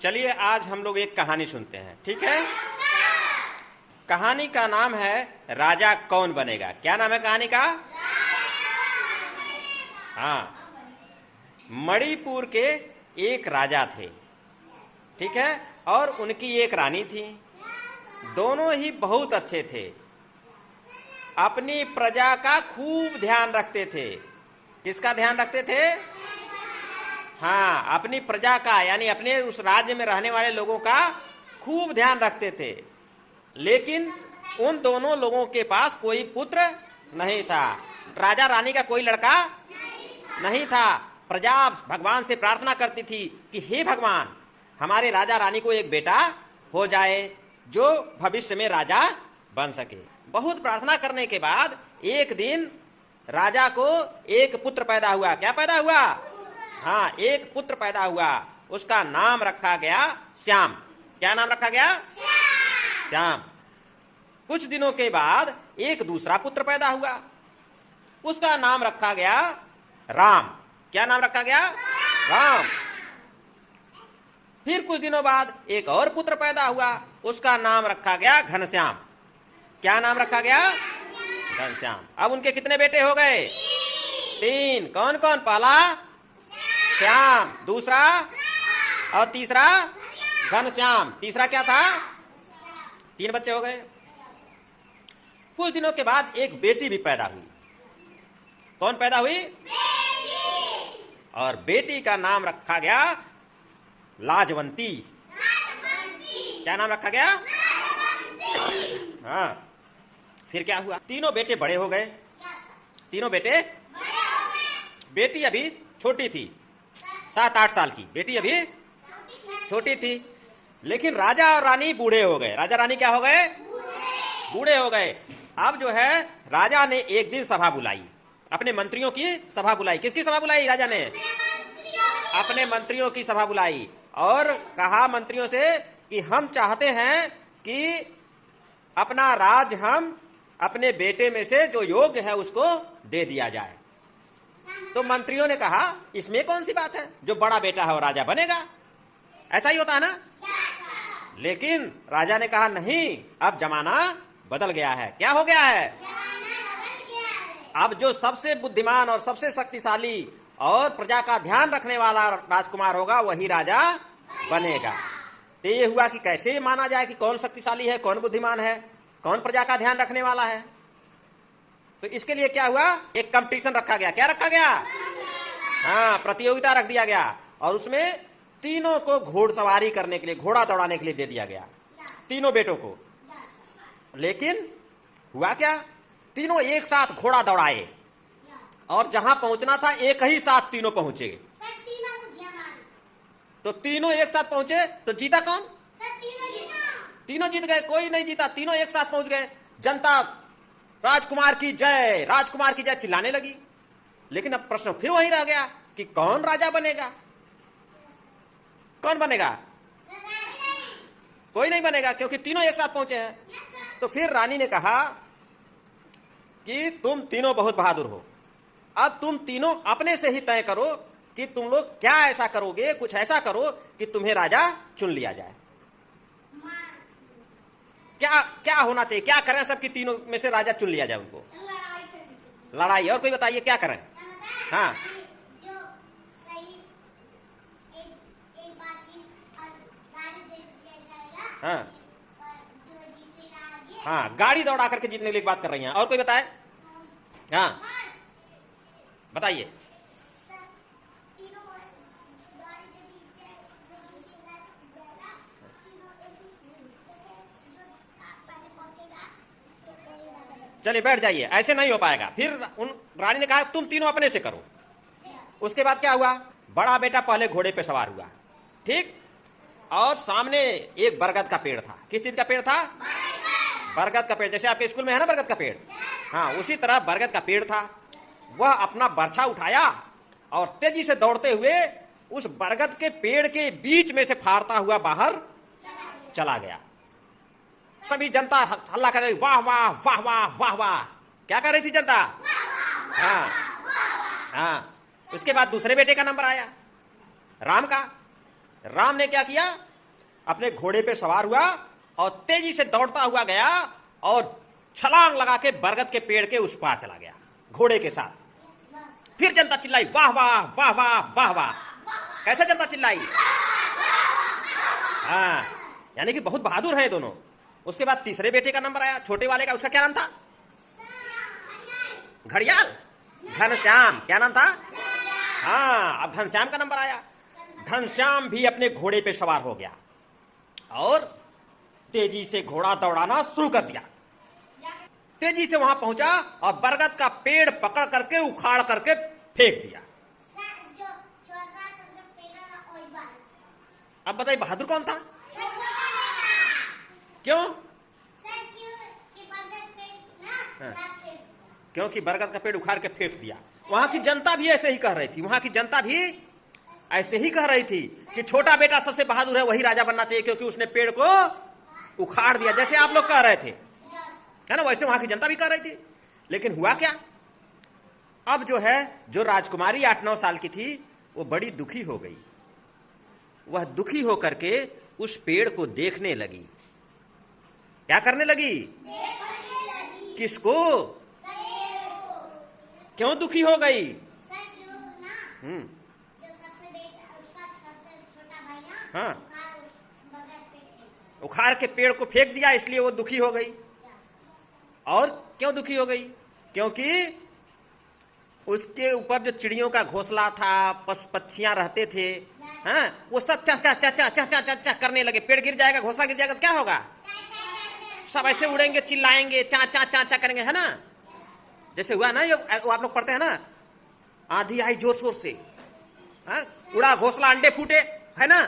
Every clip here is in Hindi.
चलिए आज हम लोग एक कहानी सुनते हैं, ठीक है। कहानी का नाम है राजा कौन बनेगा। क्या नाम है कहानी का? हाँ, मणिपुर के एक राजा थे, ठीक है, और उनकी एक रानी थी। दोनों ही बहुत अच्छे थे, अपनी प्रजा का खूब ध्यान रखते थे। किसका ध्यान रखते थे? हाँ, अपनी प्रजा का, यानी अपने उस राज्य में रहने वाले लोगों का खूब ध्यान रखते थे। लेकिन उन दोनों लोगों के पास कोई पुत्र नहीं था। राजा रानी का कोई लड़का नहीं था। प्रजा भगवान से प्रार्थना करती थी कि हे भगवान, हमारे राजा रानी को एक बेटा हो जाए जो भविष्य में राजा बन सके। बहुत प्रार्थना करने के बाद एक दिन राजा को एक पुत्र पैदा हुआ। क्या पैदा हुआ? हाँ, एक पुत्र पैदा हुआ। उसका नाम रखा गया श्याम। क्या नाम रखा गया? श्याम। कुछ दिनों के बाद एक दूसरा पुत्र पैदा हुआ। उसका नाम रखा गया राम। क्या नाम रखा गया? राम। फिर कुछ दिनों बाद एक और पुत्र पैदा हुआ। उसका नाम रखा गया घनश्याम। क्या नाम रखा गया? घनश्याम। अब उनके कितने बेटे हो गए? 3। कौन कौन? पहला श्याम, दूसरा और तीसरा घनश्याम। तीसरा क्या था? 3 बच्चे हो गए। कुछ दिनों के बाद एक बेटी भी पैदा हुई। कौन पैदा हुई? और बेटी का नाम रखा गया लाजवंती। क्या नाम रखा गया? हाँ। फिर क्या हुआ? तीनों बेटे बड़े हो गए। तीनों बेटे, बेटी अभी छोटी थी, 7-8 साल की बेटी अभी छोटी थी। लेकिन राजा और रानी बूढ़े हो गए। राजा रानी क्या हो गए? बूढ़े हो गए। अब जो है राजा ने एक दिन सभा बुलाई, अपने मंत्रियों की सभा बुलाई। किसकी सभा बुलाई? राजा ने अपने मंत्रियों की सभा बुलाई और कहा मंत्रियों से कि हम चाहते हैं कि अपना राज हम अपने बेटे में से जो योग्य है उसको दे दिया जाए। तो मंत्रियों ने कहा इसमें कौन सी बात है, जो बड़ा बेटा है वो राजा बनेगा। ऐसा ही होता है ना। लेकिन राजा ने कहा नहीं, अब जमाना बदल गया है। क्या हो गया है? अब जो सबसे बुद्धिमान और सबसे शक्तिशाली और प्रजा का ध्यान रखने वाला राजकुमार होगा वही राजा बनेगा। तो ये हुआ कि कैसे माना जाए कि कौन शक्तिशाली है, कौन बुद्धिमान है, कौन प्रजा का ध्यान रखने वाला है। तो इसके लिए क्या हुआ? एक कंपटीशन रखा गया। क्या रखा गया? हाँ, प्रतियोगिता रख दिया गया और उसमें तीनों को घोड़सवारी करने के लिए, घोड़ा दौड़ाने के लिए दे दिया गया, तीनों बेटों को। लेकिन हुआ क्या? तीनों एक साथ घोड़ा दौड़ाए और जहां पहुंचना था एक ही साथ तीनों पहुंचे। तो तीनों एक साथ पहुंचे तो जीता कौन? तीनों जीत गए। कोई नहीं जीता, तीनों एक साथ पहुंच गए। जनता राजकुमार की जय, राजकुमार की जय चिल्लाने लगी। लेकिन अब प्रश्न फिर वही रह गया कि कौन राजा बनेगा? कौन बनेगा? कोई नहीं बनेगा, क्योंकि तीनों एक साथ पहुंचे हैं। तो फिर रानी ने कहा कि तुम तीनों बहुत बहादुर हो, अब तुम तीनों अपने से ही तय करो कि तुम लोग क्या ऐसा करोगे। कुछ ऐसा करो कि तुम्हें राजा चुन लिया जाए। क्या क्या होना चाहिए? क्या करें सबकी तीनों में से राजा चुन लिया जाए उनको? लड़ाई। और कोई बताइए क्या करें? हाँ, हाँ, हाँ, गाड़ी दौड़ा करके जीतने की बात कर रही हैं। और कोई बताए? हाँ, बताइए। चलिए बैठ जाइए, ऐसे नहीं हो पाएगा। फिर उन रानी ने कहा तुम तीनों अपने से करो। उसके बाद क्या हुआ? बड़ा बेटा पहले घोड़े पे सवार हुआ, ठीक, और सामने एक बरगद का पेड़ था। किस चीज का पेड़ था? बरगद का पेड़। जैसे आपके स्कूल में है ना बरगद का पेड़, हाँ, उसी तरह बरगद का पेड़ था। वह अपना बर्छा उठाया और तेजी से दौड़ते हुए उस बरगद के पेड़ के बीच में से फाड़ता हुआ बाहर चला गया। सभी जनता हल्ला कर रही, वाह वाह वाह वाह वाह वाह। क्या कर रही थी जनता? हाँ, हाँ। उसके बाद दूसरे बेटे का नंबर आया, राम का। राम ने क्या किया? अपने घोड़े पे सवार हुआ और तेजी से दौड़ता हुआ गया और छलांग लगा के बरगद के पेड़ के उस पार चला गया घोड़े के साथ। फिर जनता चिल्लाई, वाह वाह वाह वाह वाह वाह। कैसे जनता चिल्लाई? हाँ, यानी कि बहुत बहादुर हैं दोनों। उसके बाद तीसरे बेटे का नंबर आया, छोटे वाले का। उसका क्या नाम था? घड़ियाल, घनश्याम। क्या नाम था? हाँ, अब घनश्याम का नंबर आया। घनश्याम भी अपने घोड़े पे सवार हो गया और तेजी से घोड़ा दौड़ाना शुरू कर दिया। तेजी से वहां पहुंचा और बरगद का पेड़ पकड़ करके उखाड़ करके फेंक दिया। अब बताइए बहादुर कौन था? क्यों? क्योंकि बरगद का पेड़ उखाड़ के फेंक दिया। वहां की जनता भी ऐसे ही कह रही थी, वहां की जनता भी ऐसे ही कह रही थी कि छोटा बेटा सबसे बहादुर है, वही राजा बनना चाहिए क्योंकि उसने पेड़ को उखाड़ दिया। जैसे आप लोग कह रहे थे, है ना, वैसे वहां की जनता भी कह रही थी। लेकिन हुआ क्या? अब जो है, जो राजकुमारी 8-9 साल की थी, वो बड़ी दुखी हो गई। वह दुखी होकर के उस पेड़ को देखने लगी। क्या करने लगी? किसको? क्यों दुखी हो गई? हाँ, उखाड़ के पेड़ को फेंक दिया, इसलिए वो दुखी हो गई। और क्यों दुखी हो गई? क्योंकि उसके ऊपर जो चिड़ियों का घोंसला था, पक्षियां रहते थे, हाँ, वो सब चा चा चा चा चा चा चा चा करने लगे। पेड़ गिर जाएगा, घोंसला गिर जाएगा तो क्या होगा? सब ऐसे उड़ेंगे, चिल्लाएंगे, चा चा चा चा करेंगे, है ना। जैसे हुआ ना, ये आप लोग पढ़ते हैं ना, आंधी आई जोर शोर से, हाँ, उड़ा घोंसला, अंडे फूटे, है ना।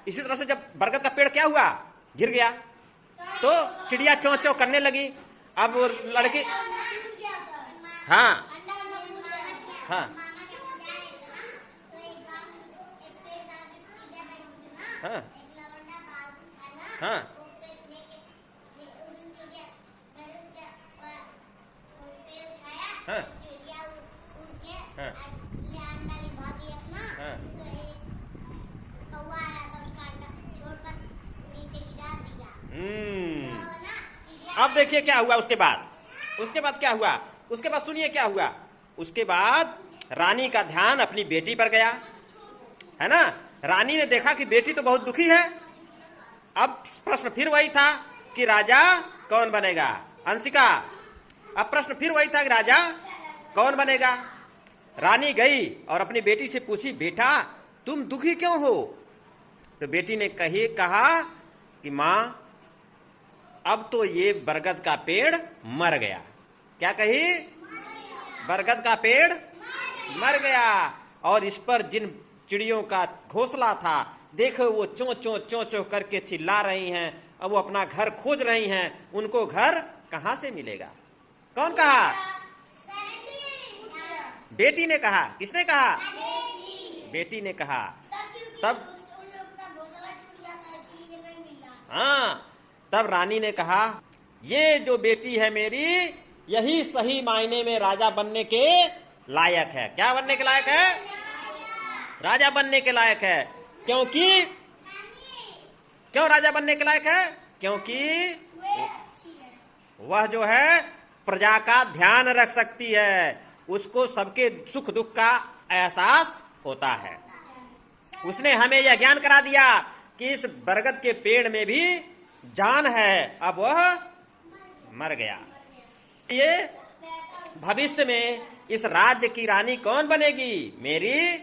इसी तरह से जब बरगद का पेड़ क्या हुआ? गिर गया, तो चिड़िया चौं चौं करने लगी। अब वो लड़की, हाँ हाँ हाँ हाँ हाँ हाँ हाँ। अब देखिए क्या हुआ उसके बाद। उसके बाद क्या हुआ? उसके बाद सुनिए क्या हुआ। उसके बाद रानी का ध्यान अपनी बेटी पर गया, है ना। रानी ने देखा कि बेटी तो बहुत दुखी है। अब प्रश्न फिर वही था कि राजा कौन बनेगा? अंशिका, अब प्रश्न फिर वही था कि राजा कौन बनेगा? रानी गई और अपनी बेटी से पूछी, बेटा तुम दुखी क्यों हो? तो बेटी ने कहा कि माँ, अब तो ये बरगद का पेड़ मर गया। क्या कही? बरगद का पेड़ मर गया और इस पर जिन चिड़ियों का घोंसला था, देखो वो चों चों चों चों करके चिल्ला रही हैं। अब वो अपना घर खोज रही हैं, उनको घर कहां से मिलेगा? कौन कहा? बेटी ने कहा। किसने कहा? बेटी ने कहा। तब हाँ, तब रानी ने कहा, ये जो बेटी है मेरी, यही सही मायने में राजा बनने के लायक है। क्या बनने के लायक है? राजा बनने के लायक है। क्योंकि क्यों राजा बनने के लायक है? क्योंकि वह जो है प्रजा का ध्यान रख सकती है, उसको सबके सुख दुख का एहसास होता है। उसने हमें यह ज्ञान करा दिया कि इस बरगद के पेड़ में भी जान है। अब वह मर गया। ये भविष्य में इस राज्य की रानी कौन बनेगी? मेरी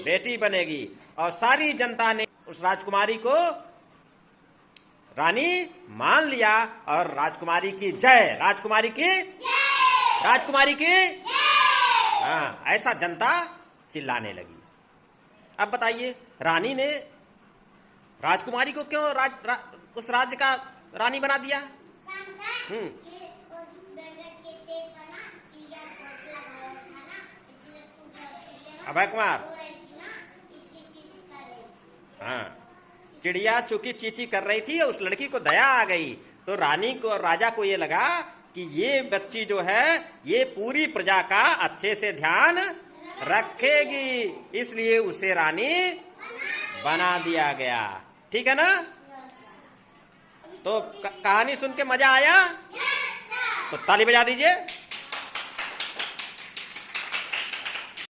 बेटी बनेगी। और सारी जनता ने उस राजकुमारी को रानी मान लिया और राजकुमारी की जय, राजकुमारी की जय, राजकुमारी की जय, हाँ, ऐसा जनता चिल्लाने लगी। अब बताइए, रानी ने राजकुमारी को क्यों उस राज्य का रानी बना दिया? अभय कुमार, हाँ, चिड़िया चूंकि चींची कर रही थी, उस लड़की को दया आ गई, तो रानी को, राजा को ये लगा कि ये बच्ची जो है ये पूरी प्रजा का अच्छे से ध्यान रखेगी, इसलिए उसे रानी बना दिया गया। ठीक है ना? तो कहानी सुन के मजा आया? तो ताली बजा दीजिए।